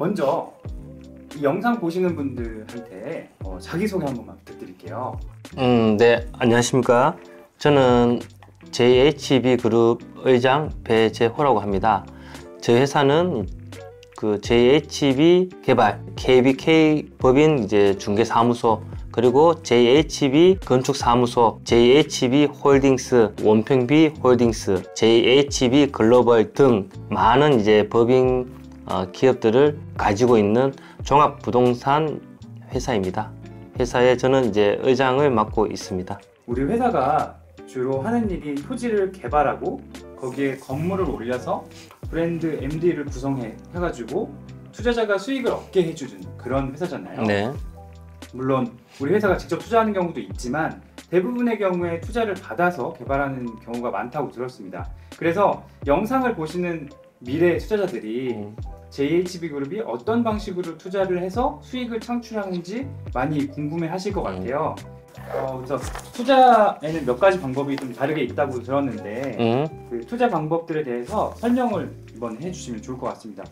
먼저 이 영상 보시는 분들한테 자기소개 한 번만 부탁드릴게요. 네, 안녕하십니까. 저는 JHB 그룹 의장 배재호라고 합니다. 저희 회사는 그 JHB 개발, KBK 법인 이제 중개사무소, 그리고 JHB 건축사무소, JHB 홀딩스, 원평비 홀딩스, JHB 글로벌 등 많은 이제 법인 기업들을 가지고 있는 종합부동산 회사입니다. 회사에 저는 이제 의장을 맡고 있습니다. 우리 회사가 주로 하는 일이 토지를 개발하고 거기에 건물을 올려서 브랜드 MD를 구성해가지고 투자자가 수익을 얻게 해주는 그런 회사잖아요. 네. 물론 우리 회사가 직접 투자하는 경우도 있지만 대부분의 경우에 투자를 받아서 개발하는 경우가 많다고 들었습니다. 그래서 영상을 보시는 미래 투자자들이 JHB그룹이 어떤 방식으로 투자를 해서 수익을 창출하는지 많이 궁금해 하실 것 같아요. 그래서 투자에는 몇 가지 방법이 좀 다르게 있다고 들었는데 그 투자 방법들에 대해서 설명을 이번에 해주시면 좋을 것 같습니다.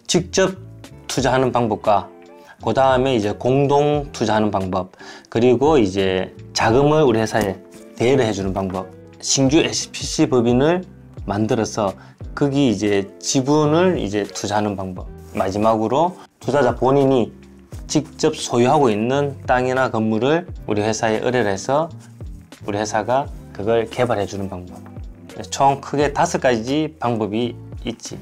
직접 투자하는 방법과 그 다음에 이제 공동 투자하는 방법, 그리고 이제 자금을 우리 회사에 대여를 해주는 방법, 신규 SPC 법인을 만들어서 거기 이제 지분을 이제 투자하는 방법, 마지막으로 투자자 본인이 직접 소유하고 있는 땅이나 건물을 우리 회사에 의뢰를 해서 우리 회사가 그걸 개발해 주는 방법. 총 크게 5가지 방법이 있지.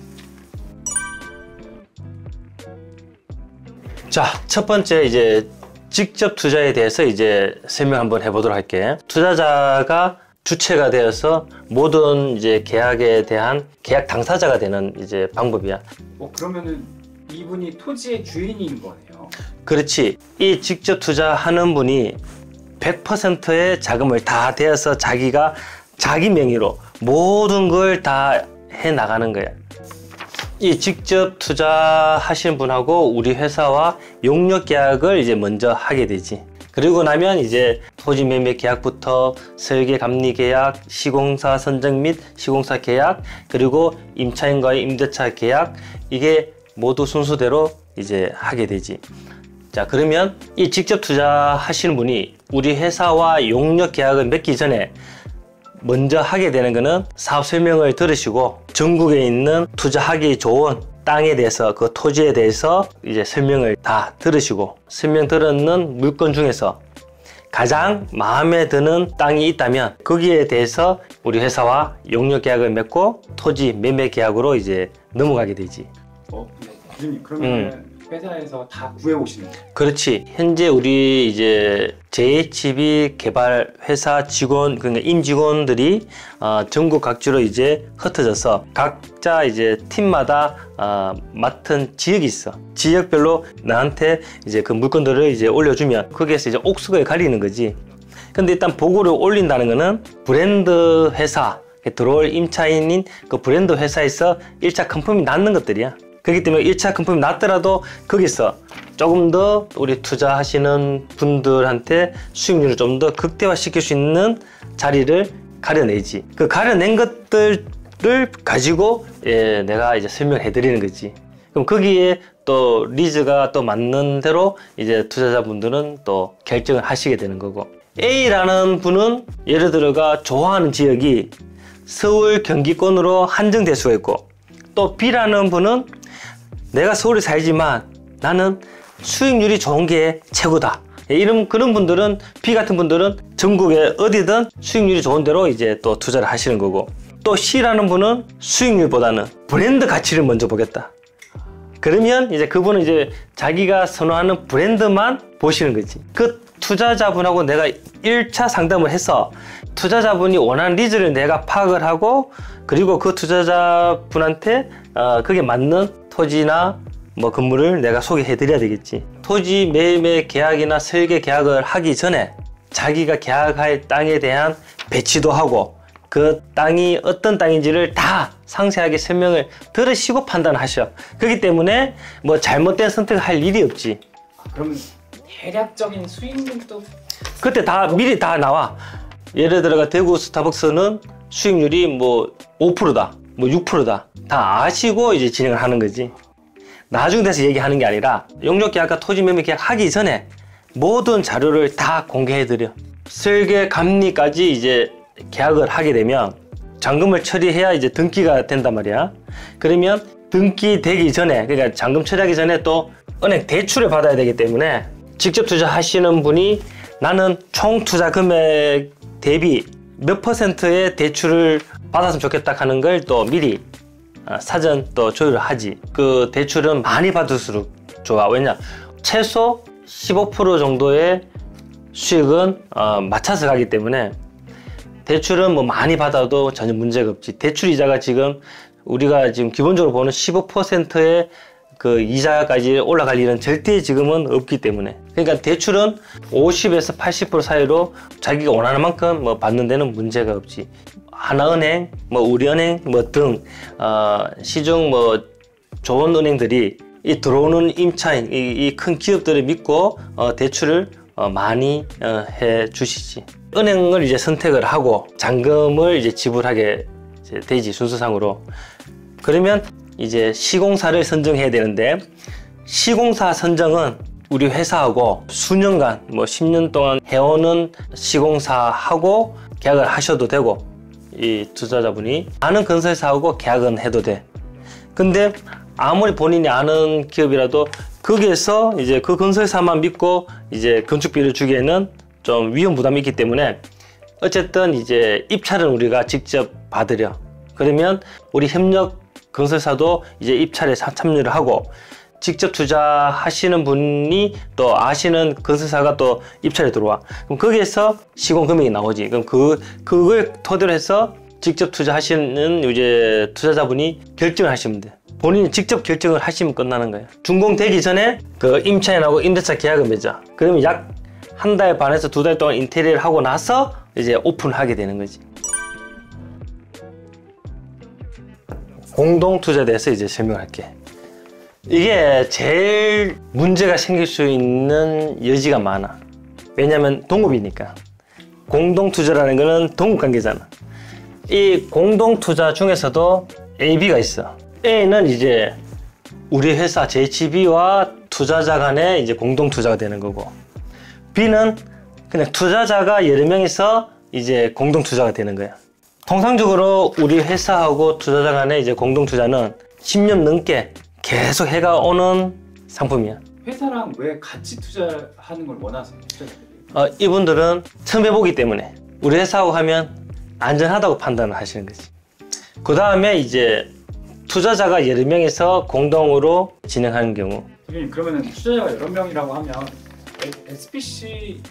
자, 첫 번째 이제 직접 투자에 대해서 이제 설명 한번 해보도록 할게. 투자자가 주체가 되어서 모든 이제 계약에 대한 계약 당사자가 되는 이제 방법이야. 그러면은 이분이 토지의 주인인 거네요. 그렇지. 이 직접 투자하는 분이 100%의 자금을 다 대어서 자기가 자기 명의로 모든 걸 다 해 나가는 거야. 이 직접 투자하신 분하고 우리 회사와 용역 계약을 이제 먼저 하게 되지. 그리고 나면 이제 토지 매매 계약부터 설계 감리 계약, 시공사 선정 및 시공사 계약, 그리고 임차인과의 임대차 계약, 이게 모두 순서대로 이제 하게 되지. 자, 그러면 이 직접 투자하시는 분이 우리 회사와 용역 계약을 맺기 전에 먼저 하게 되는 거는 사업 설명을 들으시고 전국에 있는 투자하기 좋은 땅에 대해서, 그 토지에 대해서 이제 설명을 다 들으시고, 설명 들었는 물건 중에서 가장 마음에 드는 땅이 있다면 거기에 대해서 우리 회사와 용역 계약을 맺고 토지 매매 계약으로 이제 넘어가게 되지. 네. 그러면 회사에서 다 구해오시는 거예요? 그렇지. 현재 우리 이제 JHB 개발 회사 직원, 그러니까 임직원들이 전국 각지로 이제 흩어져서 각자 이제 팀마다 맡은 지역이 있어. 지역별로 나한테 이제 그 물건들을 이제 올려주면 거기에서 이제 옥수수를 가리는 거지. 근데 일단 보고를 올린다는 거는 브랜드 회사, 들어올 임차인인 그 브랜드 회사에서 1차 컨펌이 났는 것들이야. 그렇기 때문에 1차 컨펌이 났더라도 거기서 조금 더 우리 투자하시는 분들한테 수익률을 좀 더 극대화시킬 수 있는 자리를 가려내지. 그 가려낸 것들을 가지고 내가 이제 설명해 드리는 거지. 그럼 거기에 또 리즈가 또 맞는 대로 이제 투자자분들은 또 결정을 하시게 되는 거고, A라는 분은 예를 들어가 좋아하는 지역이 서울 경기권으로 한정될 수가 있고, 또 B라는 분은 내가 서울에 살지만 나는 수익률이 좋은 게 최고다. 그런 분들은, B 같은 분들은 전국에 어디든 수익률이 좋은 대로 이제 또 투자를 하시는 거고, 또 C라는 분은 수익률보다는 브랜드 가치를 먼저 보겠다. 그러면 이제 그분은 이제 자기가 선호하는 브랜드만 보시는 거지. 그 투자자분하고 내가 1차 상담을 해서 투자자분이 원하는 니즈를 내가 파악을 하고, 그리고 그 투자자분한테 그게 맞는 토지나 뭐 건물을 내가 소개해 드려야 되겠지. 토지 매매 계약이나 설계 계약을 하기 전에 자기가 계약할 땅에 대한 배치도 하고 그 땅이 어떤 땅인지를 다 상세하게 설명을 들으시고 판단하셔. 그렇기 때문에 뭐 잘못된 선택을 할 일이 없지. 그러면 대략적인 수익률도 그때 다 미리 다 나와. 예를 들어가 대구 스타벅스는 수익률이 뭐 5%다. 뭐 6%다. 다 아시고 이제 진행을 하는 거지. 나중 돼서 얘기하는 게 아니라 용적계약과 토지매매 계약 하기 전에 모든 자료를 다 공개해드려. 설계 감리까지 이제 계약을 하게 되면 잔금을 처리해야 이제 등기가 된단 말이야. 그러면 등기되기 전에, 그러니까 잔금 처리하기 전에 또 은행 대출을 받아야 되기 때문에 직접 투자하시는 분이 나는 총 투자 금액 대비 몇 %의 대출을 받았으면 좋겠다 하는 걸 또 미리 사전 또 조율을 하지. 그 대출은 많이 받을수록 좋아. 왜냐? 최소 15% 정도의 수익은 맞춰서 가기 때문에 대출은 뭐 많이 받아도 전혀 문제가 없지. 대출 이자가 지금 우리가 지금 기본적으로 보는 15%의 그 이자까지 올라갈 일은 절대 지금은 없기 때문에. 그러니까 대출은 50에서 80% 사이로 자기가 원하는 만큼 뭐 받는 데는 문제가 없지. 하나은행, 뭐 우리은행 뭐 등 시중 뭐 좋은 은행들이 이 들어오는 임차인, 이 큰 기업들을 믿고 대출을 많이 해 주시지. 은행을 이제 선택을 하고 잔금을 이제 지불하게 이제 되지, 순서상으로. 그러면 이제 시공사를 선정해야 되는데, 시공사 선정은 우리 회사하고 수년간 뭐 10년 동안 해오는 시공사하고 계약을 하셔도 되고, 이 투자자분이 아는 건설사하고 계약은 해도 돼. 근데 아무리 본인이 아는 기업이라도 거기에서 이제 그 건설사만 믿고 이제 건축비를 주기에는 좀 위험 부담이 있기 때문에 어쨌든 이제 입찰은 우리가 직접 받으려. 그러면 우리 협력 건설사도 이제 입찰에 참여를 하고, 직접 투자하시는 분이 또 아시는 건설사가 또 입찰에 들어와. 그럼 거기에서 시공 금액이 나오지. 그럼 그걸 토대로 해서 직접 투자하시는 이제 투자자분이 결정을 하시면 돼. 본인이 직접 결정을 하시면 끝나는 거예요. 준공되기 전에 그 임차인하고 임대차 계약을 맺어. 그러면 약 한 달 반에서 2달 동안 인테리어를 하고 나서 이제 오픈하게 되는 거지. 공동 투자에 대해서 이제 설명할게. 이게 제일 문제가 생길 수 있는 여지가 많아. 왜냐면 동업이니까. 공동 투자라는 거는 동업 관계잖아. 이 공동 투자 중에서도 A, B가 있어. A는 이제 우리 회사 JHB와 투자자 간의 이제 공동 투자가 되는 거고, B는 그냥 투자자가 여러 명이서 이제 공동 투자가 되는 거야. 통상적으로 우리 회사하고 투자자 간의 이제 공동 투자는 10년 넘게 계속 해가 오는 상품이야. 회사랑 왜 같이 투자하는 걸 원하세요, 투자자들이? 이분들은 처음 해보기 때문에 우리 회사하고 하면 안전하다고 판단을 하시는 거지. 그 다음에 이제 투자자가 여러 명이서 공동으로 진행하는 경우. 선생님, 그러면 투자자가 여러 명이라고 하면 SPC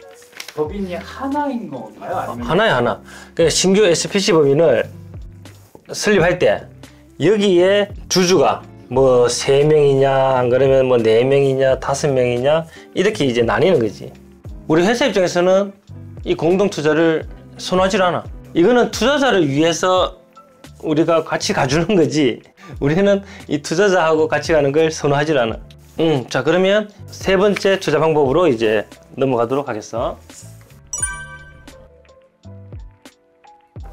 법인이 하나인 건가요? 아니면 하나야, 하나. 그러니까 신규 SPC 법인을 설립할 때 여기에 주주가 뭐 3명이냐, 안 그러면 뭐 4명이냐, 5명이냐 이렇게 이제 나뉘는 거지. 우리 회사 입장에서는 이 공동 투자를 선호하지 않아. 이거는 투자자를 위해서 우리가 같이 가주는 거지, 우리는 이 투자자하고 같이 가는 걸 선호하지 않아. 자, 그러면 세 번째 투자 방법으로 이제 넘어가도록 하겠어.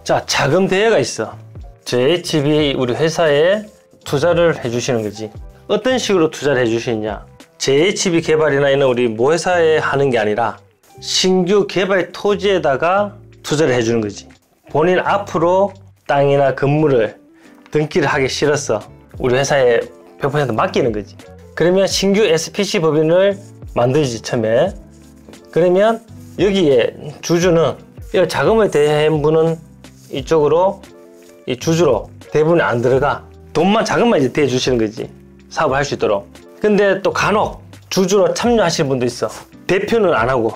자, 자금 대여가 있어. JHB 우리 회사에 투자를 해주시는 거지. 어떤 식으로 투자를 해주시느냐? JHB 개발이나 이런 우리 모회사에 하는 게 아니라 신규 개발 토지에다가 투자를 해주는 거지. 본인 앞으로 땅이나 건물을 등기를 하기 싫어서 우리 회사에 100% 맡기는 거지. 그러면 신규 SPC 법인을 만들지, 처음에. 그러면 여기에 주주는, 이 자금을 대여한 분은 이쪽으로 이 주주로 대부분 안 들어가. 돈만, 자금만 이제 대여 주시는 거지, 사업을 할 수 있도록. 근데 또 간혹 주주로 참여하시는 분도 있어. 대표는 안 하고.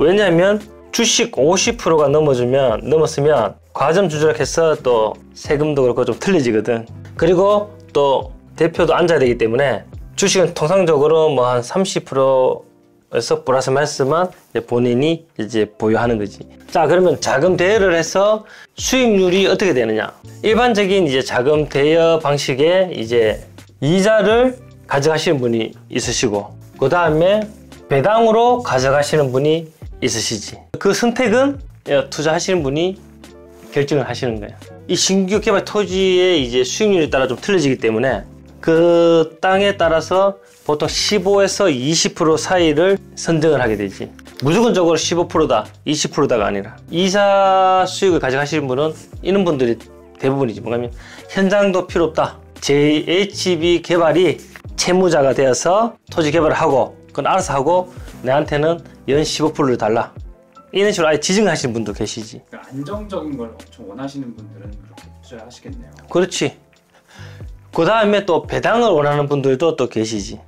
왜냐하면 주식 50%가 넘었으면 과점 주주라고 해서 또 세금도 그렇고 좀 틀려지거든. 그리고 또 대표도 앉아야 되기 때문에 주식은 통상적으로 뭐 한 30%에서 플러스 마이너스만 본인이 이제 보유하는 거지. 자, 그러면 자금 대여를 해서 수익률이 어떻게 되느냐? 일반적인 이제 자금 대여 방식에 이제 이자를 가져가시는 분이 있으시고, 그 다음에 배당으로 가져가시는 분이 있으시지. 그 선택은 투자하시는 분이 결정을 하시는 거예요. 이 신규 개발 토지의 이제 수익률에 따라 좀 틀려지기 때문에 그 땅에 따라서 보통 15에서 20% 사이를 선정을 하게 되지. 무조건적으로 15%다, 20%다가 아니라. 이사 수익을 가져가시는 분은 이런 분들이 대부분이지. 뭐냐면 현장도 필요 없다. JHB 개발이 채무자가 되어서 토지 개발을 하고 그건 알아서 하고 내한테는 연 15%를 달라. 이런 식으로 아예 지정을 하시는 분도 계시지. 안정적인 걸 엄청 원하시는 분들은 그렇게 투자하시겠네요. 그렇지. 그 다음에 또 배당을 원하는 분들도 또 계시지.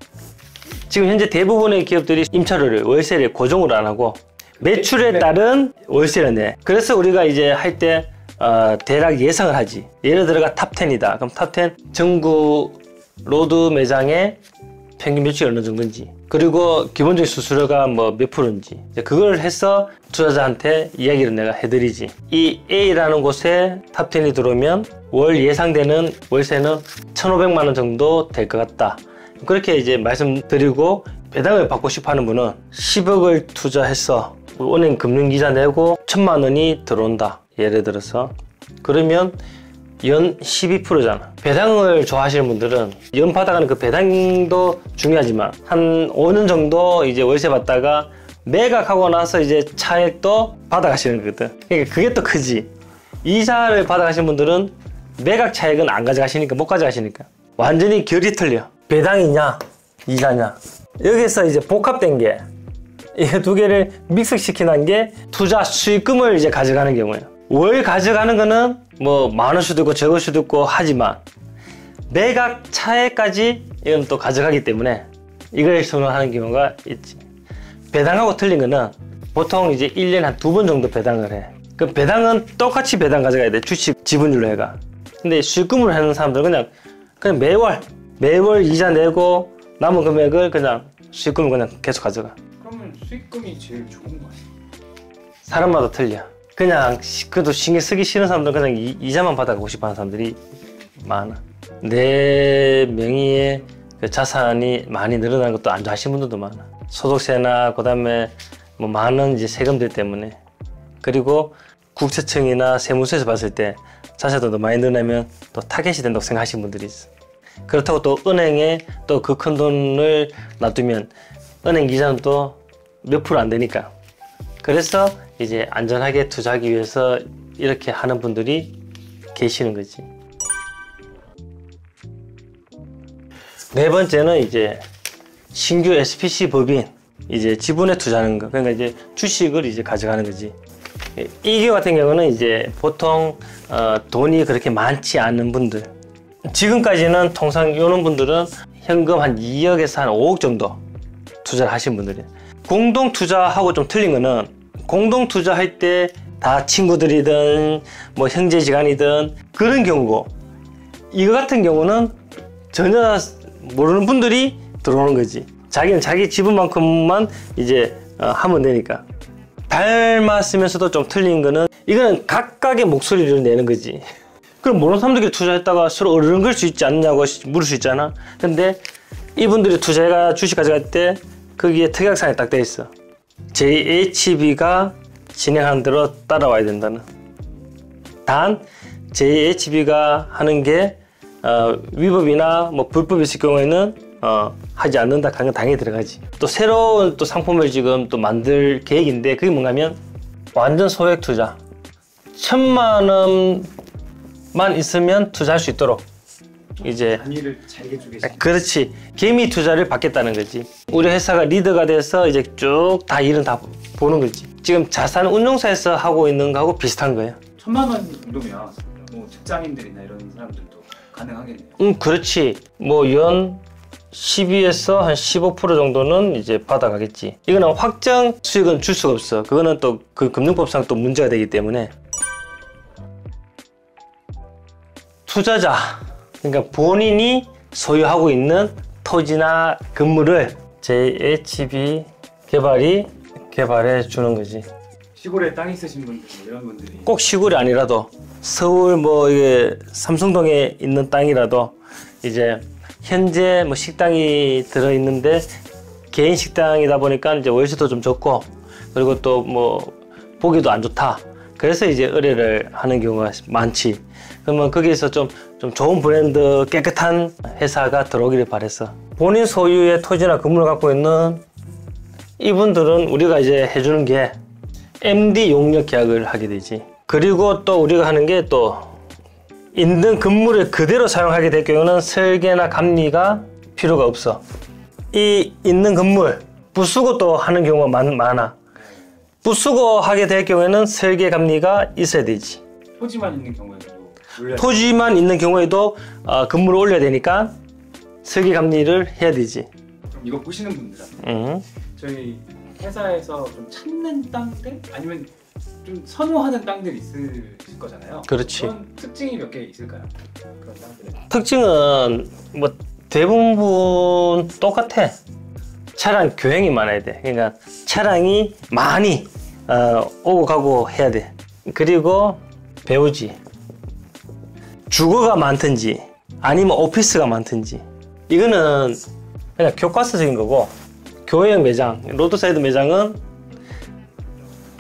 지금 현재 대부분의 기업들이 임차료를 월세를 고정으로 안 하고 매출에 따른 월세를 내. 그래서 우리가 이제 할 때 대략 예상을 하지. 예를 들어가 탑10이다. 그럼 탑10 전국 로드 매장의 평균 매출이 어느 정도인지, 그리고 기본적인 수수료가 뭐 몇 프로인지, 그걸 해서 투자자한테 이야기를 내가 해드리지. 이 A라는 곳에 탑10이 들어오면 월 예상되는 월세는 1,500만 원 정도 될 것 같다. 그렇게 이제 말씀드리고, 배당을 받고 싶어 하는 분은 10억을 투자해서 은행 금융이자 내고 1,000만 원이 들어온다. 예를 들어서. 그러면 연 12%잖아. 배당을 좋아하시는 분들은 연 받아가는 그 배당도 중요하지만 한 5년 정도 이제 월세 받다가 매각하고 나서 이제 차액도 받아가시는 거거든. 그러니까 그게 또 크지. 이사를 받아가시는 분들은 매각 차액은 안 가져가시니까, 못 가져가시니까. 완전히 결이 틀려. 배당이냐 이자냐. 여기서 이제 복합된 게, 이 두 개를 믹스시키는 게 투자 수익금을 이제 가져가는 경우예요. 월 가져가는 거는 뭐 많을 수도 있고 적을 수도 있고 하지만 매각 차액까지 이건 또 가져가기 때문에 이걸 선호하는 경우가 있지. 배당하고 틀린 거는 보통 이제 1년에 한 2번 정도 배당을 해. 그 배당은 똑같이 배당 가져가야 돼. 주식 지분율로 해가. 근데 수익금으로 하는 사람들은 그냥 매월 이자 내고 남은 금액을 그냥 수익금을 그냥 계속 가져가. 그러면 수익금이 제일 좋은 거 아니에요? 사람마다 틀려. 그냥 그래도 신경 쓰기 싫은 사람들은 그냥 이자만 받아가고 싶어 하는 사람들이 많아. 내 명의의 그 자산이 많이 늘어나는 것도 안 좋아하시는 분들도 많아. 소득세나 그다음에 뭐 많은 이제 세금들 때문에. 그리고 국세청이나 세무서에서 봤을 때 자산도 더 많이 늘어나면 또 타겟이 된다고 생각하시는 분들이 있어. 그렇다고 또 은행에 또 그 큰 돈을 놔두면 은행 이자는 또 몇 프로 안 되니까. 그래서 이제 안전하게 투자하기 위해서 이렇게 하는 분들이 계시는 거지. 네 번째는 이제 신규 SPC 법인 이제 지분에 투자하는 거. 그러니까 이제 주식을 이제 가져가는 거지. 이 경우 같은 경우는 이제 보통 돈이 그렇게 많지 않은 분들. 지금까지는 통상 이런 분들은 현금 한 2억에서 한 5억 정도 투자를 하신 분들이에요. 공동 투자하고 좀 틀린 거는, 공동 투자할 때 다 친구들이든 뭐 형제지간이든 그런 경우고, 이거 같은 경우는 전혀 모르는 분들이 들어오는 거지. 자기는 자기 지분만큼만 이제 하면 되니까. 닮았으면서도 좀 틀린 거는, 이거는 각각의 목소리를 내는 거지. 그럼 모르는 사람들끼리 투자했다가 서로 어른걸 수 있지 않냐고 물을 수 있잖아. 근데 이분들이 투자해가 주식 가져갈 때 거기에 특약사항이 딱 돼 있어. JHB가 진행하는 대로 따라와야 된다는. 단 JHB가 하는 게 위법이나 뭐 불법이 있을 경우에는 하지 않는다 하는 건 당연히 들어가지. 또 새로운 또 상품을 지금 또 만들 계획인데, 그게 뭔가면 완전 소액 투자. 1,000만 원만 있으면 투자할 수 있도록 이제 단위를 잘게 주겠습니다. 그렇지. 개미 투자를 받겠다는 거지. 우리 회사가 리더가 돼서 이제 쭉 다 일은 다 보는 거지. 지금 자산 운용사에서 하고 있는 거하고 비슷한 거예요. 1,000만 원 정도면 뭐 직장인들이나 이런 사람들도 가능하겠네요. 그렇지. 뭐 연 12에서 한 15% 정도는 이제 받아가겠지. 이거는 확정 수익은 줄 수가 없어. 그거는 또 그 금융법상 또 문제가 되기 때문에. 투자자, 그러니까 본인이 소유하고 있는 토지나 건물을 JHB 개발이 개발해 주는 거지. 시골에 땅 있으신 분들, 뭐 이런 분들이 꼭 시골이 아니라도 서울 뭐 이게 삼성동에 있는 땅이라도 이제 현재 뭐 식당이 들어 있는데 개인 식당이다 보니까 이제 월세도 좀 적고, 그리고 또 뭐 보기도 안 좋다. 그래서 이제 의뢰를 하는 경우가 많지. 그러면 거기에서 좀 좋은 브랜드, 깨끗한 회사가 들어오기를 바랬어. 본인 소유의 토지나 건물을 갖고 있는 이분들은 우리가 이제 해주는 게 MD 용역 계약을 하게 되지. 그리고 또 우리가 하는 게 또 있는 건물을 그대로 사용하게 될 경우는 설계나 감리가 필요가 없어. 이 있는 건물 부수고 또 하는 경우가 많아. 부수고 하게 될 경우에는 설계 감리가 있어야 되지. 토지만 있는 경우에도 올려야 토지만 있는 경우에도 건물을 올려야 되니까 설계 감리를 해야 되지. 그럼 이거 보시는 분들은 저희 회사에서 좀 찾는 땅들 아니면 좀 선호하는 땅들이 있을 거잖아요. 그렇지. 그런 특징이 몇 개 있을까요? 그런 땅들의 특징은 뭐 대부분 똑같아. 차량 교행이 많아야 돼. 그러니까 차량이 많이 오고 가고 해야 돼. 그리고 배우지. 주거가 많든지 아니면 오피스가 많든지. 이거는 그냥 교과서적인 거고, 교회형 매장, 로드사이드 매장은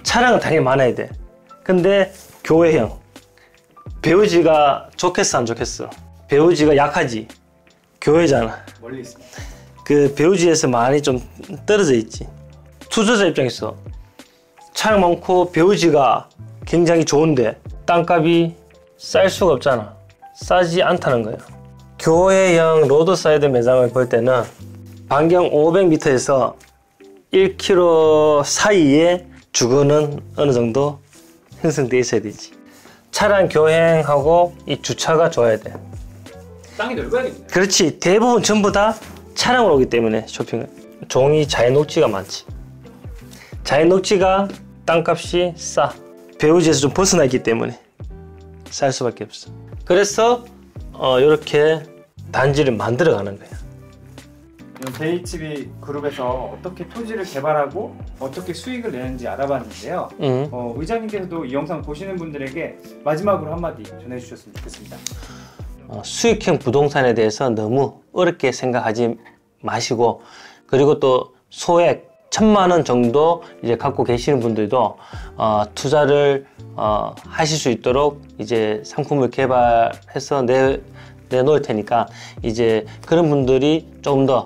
차량은 당연히 많아야 돼. 근데 교회형 배우지가 좋겠어 안 좋겠어? 배우지가 약하지. 교회잖아. 멀리 있습니다. 그 배우지에서 많이 좀 떨어져 있지. 투자자 입장에서 차량 많고 배우지가 굉장히 좋은데 땅값이 쌀 수가 없잖아. 싸지 않다는 거예요. 교회형 로드사이드 매장을 볼 때는 반경 500m에서 1km 사이에 주거는 어느 정도 형성되어 있어야 되지. 차량 교행하고 이 주차가 좋아야 돼. 땅이 넓어야겠네요. 그렇지. 대부분 전부 다 차량으로 오기 때문에 쇼핑은 종이 자연 녹지가 많지. 자연 녹지가 땅값이 싸. 배우지에서 좀 벗어나 있기 때문에 쌀 수밖에 없어. 그래서 이렇게 단지를 만들어 가는 거야. JHB 그룹에서 어떻게 토지를 개발하고 어떻게 수익을 내는지 알아봤는데요. 의장님께서도 이 영상 보시는 분들에게 마지막으로 한마디 전해주셨으면 좋겠습니다. 수익형 부동산에 대해서 너무 어렵게 생각하지 마시고, 그리고 또 소액 1,000만 원 정도 이제 갖고 계시는 분들도 투자를 하실 수 있도록 이제 상품을 개발해서 내놓을 테니까 이제 그런 분들이 조금 더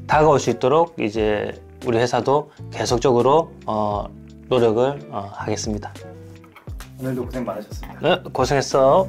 다가올 수 있도록 이제 우리 회사도 계속적으로 노력을 하겠습니다. 오늘도 고생 많으셨습니다. 네, 고생했어.